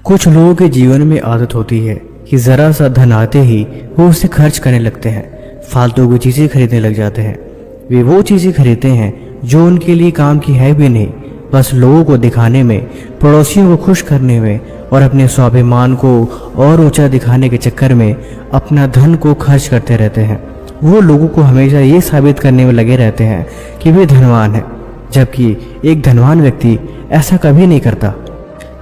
कुछ लोगों के जीवन में आदत होती है कि ज़रा सा धन आते ही वो उसे खर्च करने लगते हैं, फालतू की चीज़ें खरीदने लग जाते हैं। वे वो चीज़ें खरीदते हैं जो उनके लिए काम की है भी नहीं, बस लोगों को दिखाने में, पड़ोसियों को खुश करने में और अपने स्वाभिमान को और ऊंचा दिखाने के चक्कर में अपना धन को खर्च करते रहते हैं। वो लोगों को हमेशा ये साबित करने में लगे रहते हैं कि वे धनवान हैं, जबकि एक धनवान व्यक्ति ऐसा कभी नहीं करता।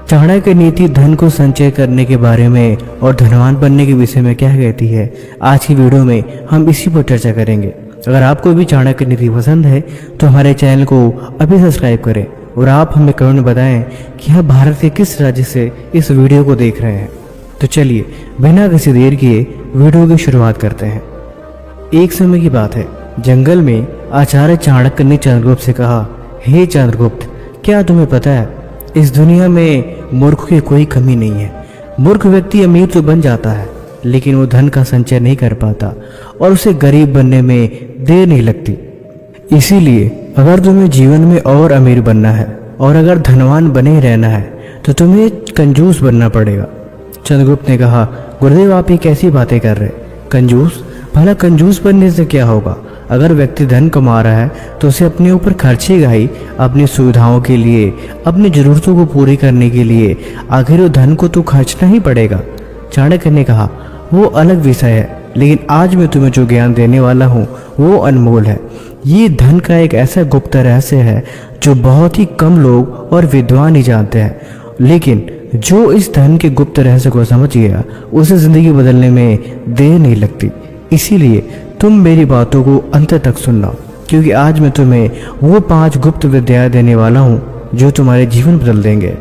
चाणक्य नीति धन को संचय करने के बारे में और धनवान बनने के विषय में क्या कहती है, आज की वीडियो में हम इसी पर चर्चा करेंगे। अगर आपको भी चाणक्य नीति पसंद है तो हमारे चैनल को अभी सब्सक्राइब करें और आप हमें कमेंट में बताएं कि आप भारत के किस राज्य से इस वीडियो को देख रहे हैं। तो चलिए बिना किसी देर किए वीडियो की शुरुआत करते हैं। एक समय की बात है, जंगल में आचार्य चाणक्य ने चंद्रगुप्त से कहा, हे चंद्रगुप्त, क्या तुम्हें पता है इस दुनिया में मूर्ख की कोई कमी नहीं है। मूर्ख व्यक्ति अमीर तो बन जाता है, लेकिन वो धन का संचय नहीं कर पाता और उसे गरीब बनने में देर नहीं लगती। इसीलिए अगर तुम्हें जीवन में और अमीर बनना है और अगर धनवान बने रहना है तो तुम्हें कंजूस बनना पड़ेगा। चंद्रगुप्त ने कहा, गुरुदेव आप ये कैसी बातें कर रहे, कंजूस? भला कंजूस बनने से क्या होगा? अगर व्यक्ति धन कमा रहा है तो उसे अपने ऊपर खर्चेगा ही, अपनी सुविधाओं के लिए, अपनी जरूरतों को पूरी करने के लिए। आखिर वो धन को तो खर्चना ही पड़ेगा। चाणक्य ने कहा, वो अलग विषय है, लेकिन आज मैं तुम्हें जो ज्ञान देने वाला हूँ वो अनमोल है। ये धन का एक ऐसा गुप्त रहस्य है जो बहुत ही कम लोग और विद्वान ही जानते हैं, लेकिन जो इस धन के गुप्त रहस्य को समझ गया उसे जिंदगी बदलने में देर नहीं लगती। इसीलिए तुम मेरी बातों को अंत तक सुनना, क्योंकि आज मैं तुम्हें वो 5 गुप्त विद्याएं देने वाला हूँ जो तुम्हारे जीवन बदल देंगे।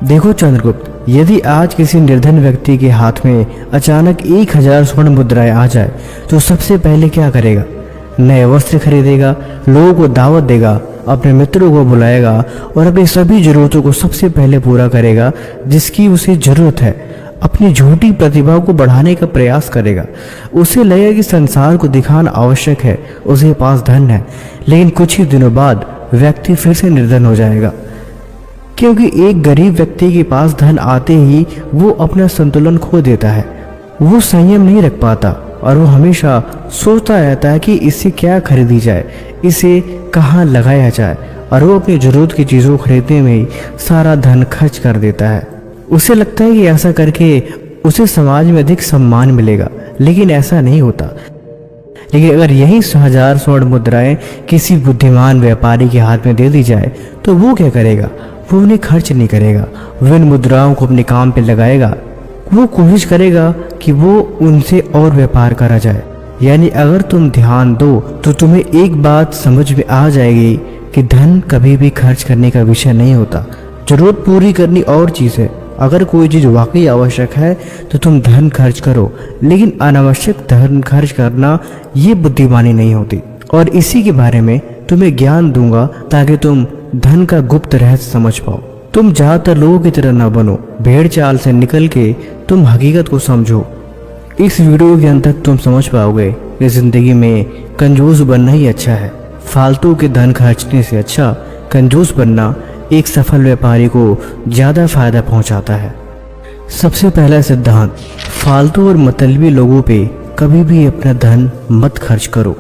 देखो चंद्रगुप्त, यदि आज किसी निर्धन व्यक्ति के हाथ में अचानक 1000 स्वर्ण मुद्राएं आ जाए तो सबसे पहले क्या करेगा? नए वस्त्र खरीदेगा, लोगों को दावत देगा, अपने मित्रों को बुलाएगा और अपनी सभी जरूरतों को सबसे पहले पूरा करेगा जिसकी उसे जरूरत है। अपनी झूठी प्रतिभा को बढ़ाने का प्रयास करेगा। उसे लगेगा कि संसार को दिखाना आवश्यक है, उसके पास धन है, लेकिन कुछ ही दिनों बाद व्यक्ति फिर से निर्धन हो जाएगा, क्योंकि एक गरीब व्यक्ति के पास धन आते ही वो अपना संतुलन खो देता है। वो संयम नहीं रख पाता और वो हमेशा सोचता रहता है कि इससे क्या खरीदी जाए, इसे कहाँ लगाया जाए, और वो अपनी जरूरत की चीज़ों को खरीदने में ही सारा धन खर्च कर देता है। उसे लगता है कि ऐसा करके उसे समाज में अधिक सम्मान मिलेगा, लेकिन ऐसा नहीं होता। लेकिन अगर यही 1000 स्वर्ण मुद्राएं किसी बुद्धिमान व्यापारी के हाथ में दे दी जाए तो वो क्या करेगा? वो उन्हें खर्च नहीं करेगा, वो इन मुद्राओं को अपने काम पे लगाएगा। वो कोशिश करेगा कि वो उनसे और व्यापार करा जाए। यानी अगर तुम ध्यान दो तो तुम्हें एक बात समझ में आ जाएगी कि धन कभी भी खर्च करने का विषय नहीं होता। जरूरत पूरी करनी और चीज़ है। अगर कोई चीज़ वाकई आवश्यक है तो तुम धन खर्च करो, लेकिन अनावश्यक धन खर्च करना ये बुद्धिमानी नहीं होती। और इसी के बारे में तुम्हें ज्ञान दूंगा ताकि तुम धन का गुप्त रहस्य समझ पाओ। तुम ज़्यादातर लोगों की तरह न बनो, भेड़ चाल से निकल के तुम हकीकत को समझो। इस वीडियो के अंत तक तुम समझ पाओगे कि जिंदगी में कंजूस बनना ही अच्छा है। फालतू के धन खर्चने से अच्छा कंजूस बनना एक सफल व्यापारी को ज़्यादा फायदा पहुंचाता है। सबसे पहला सिद्धांत, फालतू और मतलबी लोगों पे कभी भी अपना धन मत खर्च करो।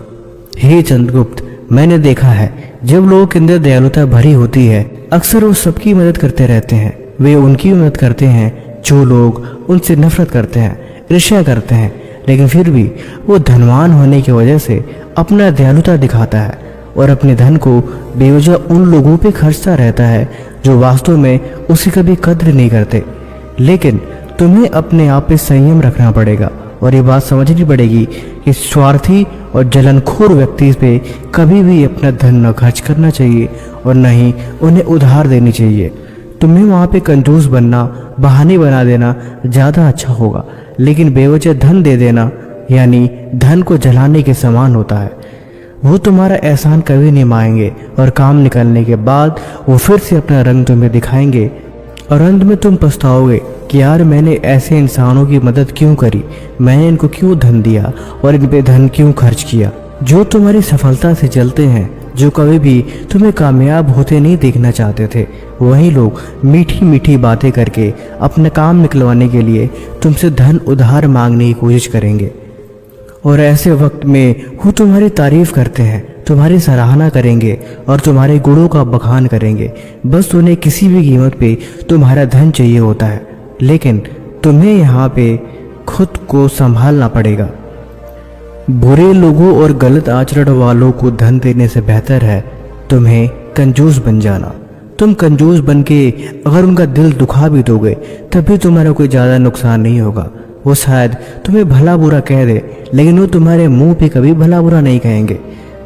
हे चंद्रगुप्त, मैंने देखा है जब लोगों के अंदर दयालुता भरी होती है, अक्सर वो सबकी मदद करते रहते हैं। वे उनकी मदद करते हैं जो लोग उनसे नफरत करते हैं, ईर्ष्या करते हैं, लेकिन फिर भी वो धनवान होने की वजह से अपना दयालुता दिखाता है और अपने धन को बेवजह उन लोगों पे खर्चता रहता है जो वास्तव में उसे कभी कद्र नहीं करते। लेकिन तुम्हें अपने आप पे संयम रखना पड़ेगा और ये बात समझनी पड़ेगी कि स्वार्थी और जलनखोर व्यक्ति पे कभी भी अपना धन न खर्च करना चाहिए और न ही उन्हें उधार देनी चाहिए। तुम्हें वहाँ पे कंजूस बनना, बहाने बना देना ज़्यादा अच्छा होगा, लेकिन बेवजह धन दे देना यानी धन को जलाने के समान होता है। वो तुम्हारा एहसान कभी नहीं मानेंगे और काम निकलने के बाद वो फिर से अपना रंग तुम्हें दिखाएंगे और अंत में तुम पछताओगे कि यार मैंने ऐसे इंसानों की मदद क्यों करी, मैंने इनको क्यों धन दिया और इन पे धन क्यों खर्च किया। जो तुम्हारी सफलता से जलते हैं, जो कभी भी तुम्हें कामयाब होते नहीं देखना चाहते थे, वही लोग मीठी मीठी बातें करके अपना काम निकलवाने के लिए तुमसे धन उधार मांगने की कोशिश करेंगे। और ऐसे वक्त में वो तुम्हारी तारीफ करते हैं, तुम्हारी सराहना करेंगे और तुम्हारे गुणों का बखान करेंगे। बस उन्हें किसी भी कीमत पे तुम्हारा धन चाहिए होता है, लेकिन तुम्हें यहाँ पे खुद को संभालना पड़ेगा। बुरे लोगों और गलत आचरण वालों को धन देने से बेहतर है तुम्हें कंजूस बन जाना। तुम कंजूस बन के अगर उनका दिल दुखा भी दोगे तब भी तुम्हारा कोई ज़्यादा नुकसान नहीं होगा। वो शायद तुम्हें भला बुरा कह दे, लेकिन वो तुम्हारे मुंह पे कभी भला बुरा नहीं कहेंगे।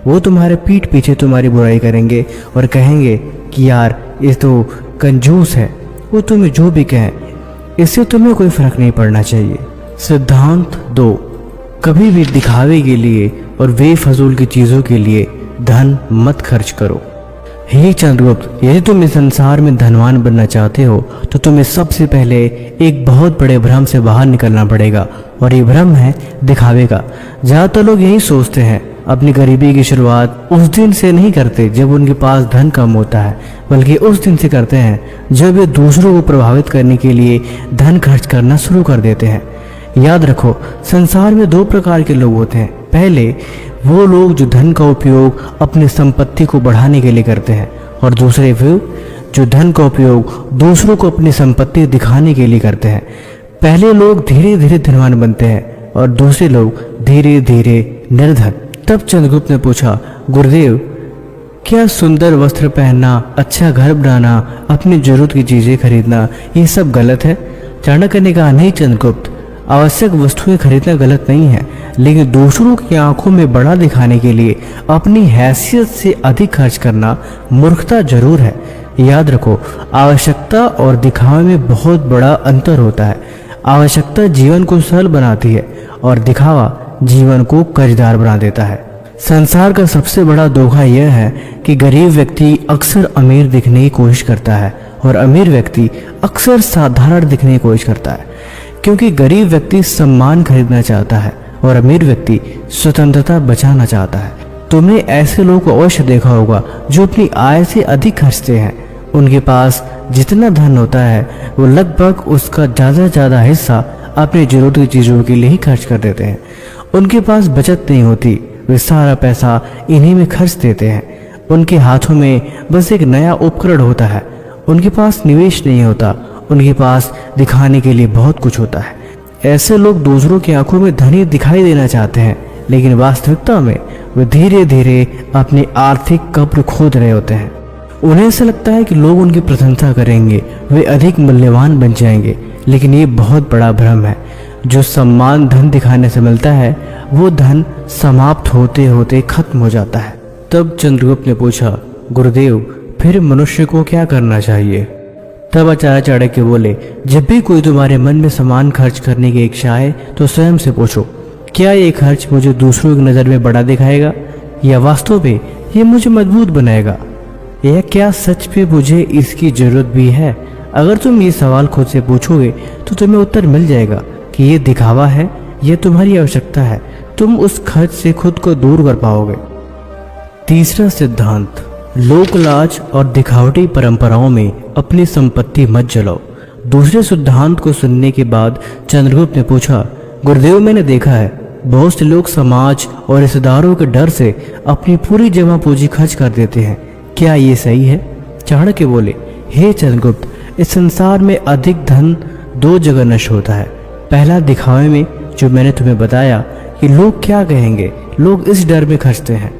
वो तुम्हारे पीठ पीछे तुम्हारी बुराई करेंगे और कहेंगे कि यार ये तो कंजूस है। वो तुम्हें जो भी कहें इससे तुम्हें कोई फर्क नहीं पड़ना चाहिए। सिद्धांत 2, कभी भी दिखावे के लिए और बेफजूल की चीज़ों के लिए धन मत खर्च करो। हे चंद्रगुप्त, यदि तुम इस संसार में धनवान बनना चाहते हो तो तुम्हें सबसे पहले एक बहुत बड़े भ्रम से बाहर निकलना पड़ेगा, और ये भ्रम है दिखावे का। ज़्यादातर लोग यही सोचते हैं, अपनी गरीबी की शुरुआत उस दिन से नहीं करते जब उनके पास धन कम होता है, बल्कि उस दिन से करते हैं जब वे दूसरों को प्रभावित करने के लिए धन खर्च करना शुरू कर देते हैं। याद रखो, संसार में 2 प्रकार के लोग होते हैं। पहले वो लोग जो धन का उपयोग अपनी संपत्ति को बढ़ाने के लिए करते हैं, और दूसरे वो जो धन का उपयोग दूसरों को अपनी संपत्ति दिखाने के लिए करते हैं। पहले लोग धीरे धीरे धनवान बनते हैं और दूसरे लोग धीरे धीरे निर्धन। तब चंद्रगुप्त ने पूछा, गुरुदेव, क्या सुंदर वस्त्र पहनना, अच्छा घर बनाना, अपनी जरूरत की चीज़ें खरीदना ये सब गलत है? चाणक्य ने कहा, नहीं चंद्रगुप्त, आवश्यक वस्तुएं खरीदना गलत नहीं है, लेकिन दूसरों की आंखों में बड़ा दिखाने के लिए अपनी हैसियत से अधिक खर्च करना मूर्खता जरूर है। याद रखो, आवश्यकता और दिखावे में बहुत बड़ा अंतर होता है। आवश्यकता जीवन को सरल बनाती है और दिखावा जीवन को कर्जदार बना देता है। संसार का सबसे बड़ा धोखा यह है कि गरीब व्यक्ति अक्सर अमीर दिखने की कोशिश करता है और अमीर व्यक्ति अक्सर साधारण दिखने की कोशिश करता है, क्योंकि गरीब व्यक्ति सम्मान खरीदना चाहता है और अमीर व्यक्ति स्वतंत्रता बचाना चाहता है। तुमने ऐसे लोगों को अवश्य देखा होगा जो अपनी आय से अधिक खर्चते हैं। उनके पास जितना धन होता है वो लगभग उसका ज़्यादा हिस्सा अपनी जरूरत की चीज़ों के लिए ही खर्च कर देते हैं। उनके पास बचत नहीं होती, वे सारा पैसा इन्हीं में खर्च देते हैं। उनके हाथों में बस एक नया उपकरण होता है, उनके पास निवेश नहीं होता, उनके पास दिखाने के लिए बहुत कुछ होता है। ऐसे लोग दूसरों की आंखों में धनी दिखाई देना चाहते हैं, लेकिन वास्तविकता में वे धीरे धीरे अपनी आर्थिक कब्र खोद रहे होते हैं। उन्हें ऐसा लगता है कि लोग उनकी प्रशंसा करेंगे, वे अधिक मूल्यवान बन जाएंगे, लेकिन ये बहुत बड़ा भ्रम है। जो सम्मान धन दिखाने से मिलता है वो धन समाप्त होते होते खत्म हो जाता है। तब चंद्रगुप्त ने पूछा, गुरुदेव, फिर मनुष्य को क्या करना चाहिए? तब आचार्य चाणक्य बोले, जब भी कोई तुम्हारे मन में सामान खर्च करने की इच्छा आए तो स्वयं से पूछो, क्या ये खर्च मुझे दूसरों की नज़र में बड़ा दिखाएगा या वास्तव में ये मुझे मजबूत बनाएगा, या क्या सच में मुझे इसकी जरूरत भी है? अगर तुम ये सवाल खुद से पूछोगे तो तुम्हें उत्तर मिल जाएगा कि ये दिखावा है या तुम्हारी आवश्यकता है। तुम उस खर्च से खुद को दूर कर पाओगे। तीसरा सिद्धांत, लोकलाज और दिखावटी परंपराओं में अपनी संपत्ति मत जलाओ। दूसरे सिद्धांत को सुनने के बाद चंद्रगुप्त ने पूछा, गुरुदेव, मैंने देखा है बहुत से लोग समाज और रिश्तेदारों के डर से अपनी पूरी जमा पूंजी खर्च कर देते हैं, क्या ये सही है? चाणक्य बोले, हे चंद्रगुप्त, इस संसार में अधिक धन 2 जगह नष्ट होता है। पहला दिखावे में, जो मैंने तुम्हें बताया कि लोग क्या कहेंगे, लोग इस डर में खर्चते हैं।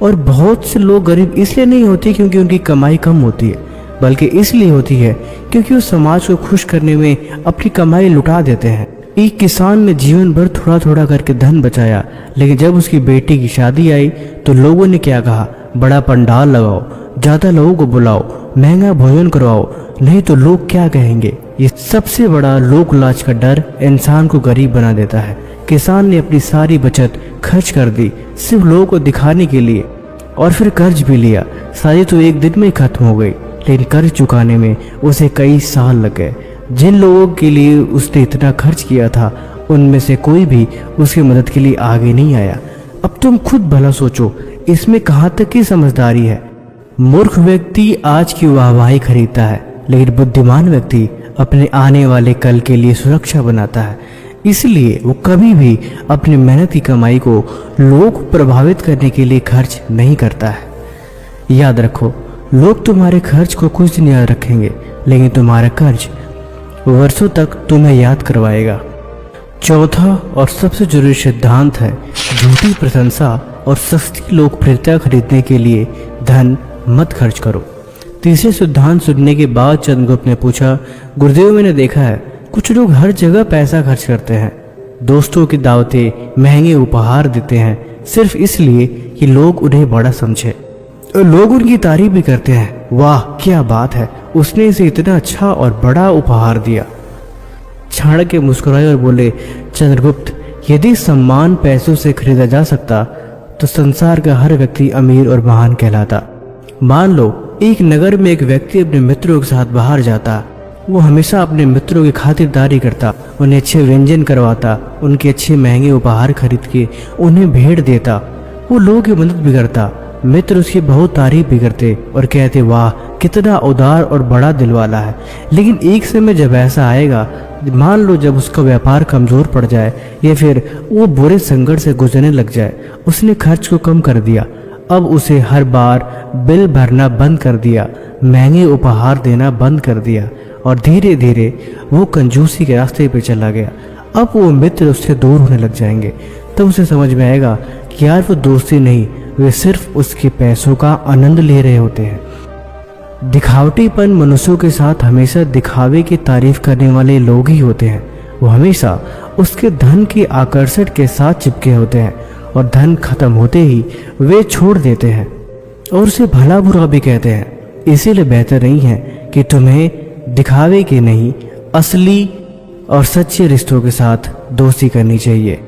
और बहुत से लोग गरीब इसलिए नहीं होते क्योंकि उनकी कमाई कम होती है, बल्कि इसलिए होती है क्योंकि वो समाज को खुश करने में अपनी कमाई लुटा देते हैं। एक किसान ने जीवन भर थोड़ा थोड़ा करके धन बचाया, लेकिन जब उसकी बेटी की शादी आई तो लोगों ने क्या कहा, बड़ा पंडाल लगाओ, ज़्यादा लोगों को बुलाओ, महंगा भोजन करवाओ, नहीं तो लोग क्या कहेंगे। ये सबसे बड़ा लोक लाज का डर इंसान को गरीब बना देता है। किसान ने अपनी सारी बचत खर्च कर दी सिर्फ लोगों को दिखाने के लिए, और फिर कर्ज भी लिया। सारी तो एक दिन में ही खत्म हो गई, लेकिन कर्ज चुकाने में उसे कई साल लग गए। जिन लोगों के लिए उसने इतना खर्च किया था उनमें से कोई भी उसकी मदद के लिए आगे नहीं आया। अब तुम खुद भला सोचो, इसमें कहाँ तक की समझदारी है? मूर्ख व्यक्ति आज की वाहवाही खरीदता है, लेकिन बुद्धिमान व्यक्ति अपने आने वाले कल के लिए सुरक्षा बनाता है। इसलिए वो कभी भी अपनी मेहनत की कमाई को लोग को प्रभावित करने के लिए खर्च नहीं करता है। याद रखो, लोग तुम्हारे खर्च को कुछ दिन याद रखेंगे, लेकिन तुम्हारा खर्च वर्षों तक तुम्हें याद करवाएगा। चौथा और सबसे जरूरी सिद्धांत है झूठी प्रशंसा और सस्ती लोकप्रियता खरीदने के लिए धन मत खर्च करो। तीसरे सिद्धांत सुनने के बाद चंद्रगुप्त ने पूछा, गुरुदेव मैंने देखा है कुछ लोग हर जगह पैसा खर्च करते हैं, दोस्तों की दावतें, महंगे उपहार देते हैं सिर्फ इसलिए कि लोग उन्हें बड़ा समझे। लोग उनकी तारीफ भी करते हैं, वाह क्या बात है, उसने इसे इतना अच्छा और बड़ा उपहार दिया। चाणक्य मुस्कुराए और बोले, चंद्रगुप्त यदि सम्मान पैसों से खरीदा जा सकता तो संसार का हर व्यक्ति अमीर और महान कहलाता। मान लो एक नगर में एक व्यक्ति अपने मित्रों के साथ बाहर जाता, वो हमेशा अपने मित्रों की खातिरदारी करता, उन्हें अच्छे व्यंजन करवाता, उनके अच्छे महंगे उपहार खरीद के उन्हें भेंट देता, वो लोगों की मदद भी करता। मित्र उसकी बहुत तारीफ भी करते और कहते, वाह कितना उदार और बड़ा दिल वाला है। लेकिन एक समय जब ऐसा आएगा, मान लो जब उसका व्यापार कमजोर पड़ जाए या फिर वो बुरे संकट से गुजरने लग जाए, उसने खर्च को कम कर दिया, अब उसे हर बार बिल भरना बंद कर दिया, महंगे उपहार देना बंद कर दिया और धीरे धीरे वो कंजूसी के रास्ते पे चला गया। अब वो मित्र उससे दूर होने लग जाएंगे। तब उसे समझ में आएगा कि यार वो दोस्ती नहीं, वे सिर्फ उसके पैसों का आनंद ले रहे होते हैं। दिखावटीपन मनुष्यों के साथ हमेशा दिखावे की तारीफ करने वाले लोग ही होते हैं। वो हमेशा उसके धन के आकर्षण के साथ चिपके होते हैं और धन खत्म होते ही वे छोड़ देते हैं और उसे भला बुरा भी कहते हैं। इसीलिए बेहतर नहीं है कि तुम्हें दिखावे के नहीं, असली और सच्चे रिश्तों के साथ दोस्ती करनी चाहिए।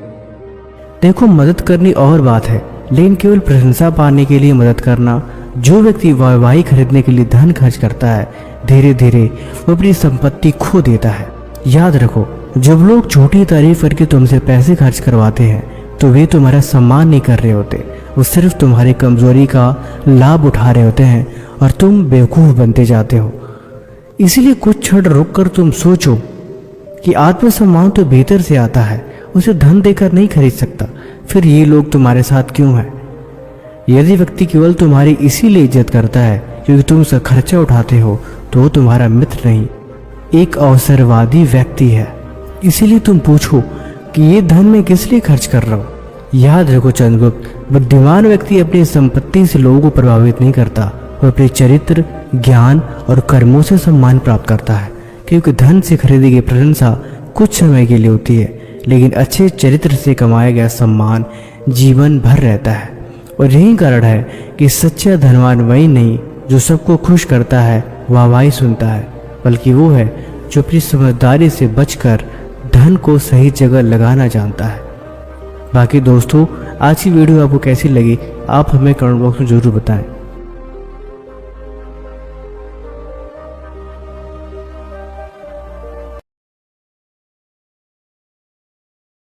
देखो, मदद करनी और बात है, लेकिन केवल प्रशंसा पाने के लिए मदद करना। जो व्यक्ति वाहवाही खरीदने के लिए धन खर्च करता है, धीरे धीरे वो अपनी संपत्ति खो देता है। याद रखो, जब लोग छोटी तारीफ करके तुमसे पैसे खर्च करवाते हैं तो वे तुम्हारा सम्मान नहीं कर रहे होते, वो सिर्फ तुम्हारी कमजोरी का लाभ उठा रहे होते हैं और तुम बेवकूफ़ बनते जाते हो। इसीलिए कुछ क्षण रुककर तुम सोचो कि आत्मसम्मान तो भीतर से आता है, उसे धन देकर नहीं खरीद सकता। फिर ये लोग तुम्हारे साथ क्यों हैं? यदि व्यक्ति केवल तुम्हारी इसीलिए इज्जत करता है क्योंकि तुम उसका खर्चा उठाते हो तो वो तुम्हारा मित्र नहीं, एक अवसरवादी व्यक्ति है। इसीलिए तुम पूछो कि ये धन मैं किस लिए खर्च कर रहा हूँ। याद रखो चंद्रगुप्त, बुद्धिमान व्यक्ति अपनी संपत्ति से लोगों को प्रभावित नहीं करता, वो अपने चरित्र, ज्ञान और कर्मों से सम्मान प्राप्त करता है। क्योंकि धन से खरीदी गई प्रशंसा कुछ समय के लिए होती है, लेकिन अच्छे चरित्र से कमाया गया सम्मान जीवन भर रहता है। और यही कारण है कि सच्चा धनवान वही नहीं जो सबको खुश करता है, वाहवाही सुनता है, बल्कि वो है जो अपनी समझदारी से बचकर धन को सही जगह लगाना जानता है। बाकी दोस्तों, आज की वीडियो आपको कैसी लगी आप हमें कमेंट बॉक्स में ज़रूर बताएं।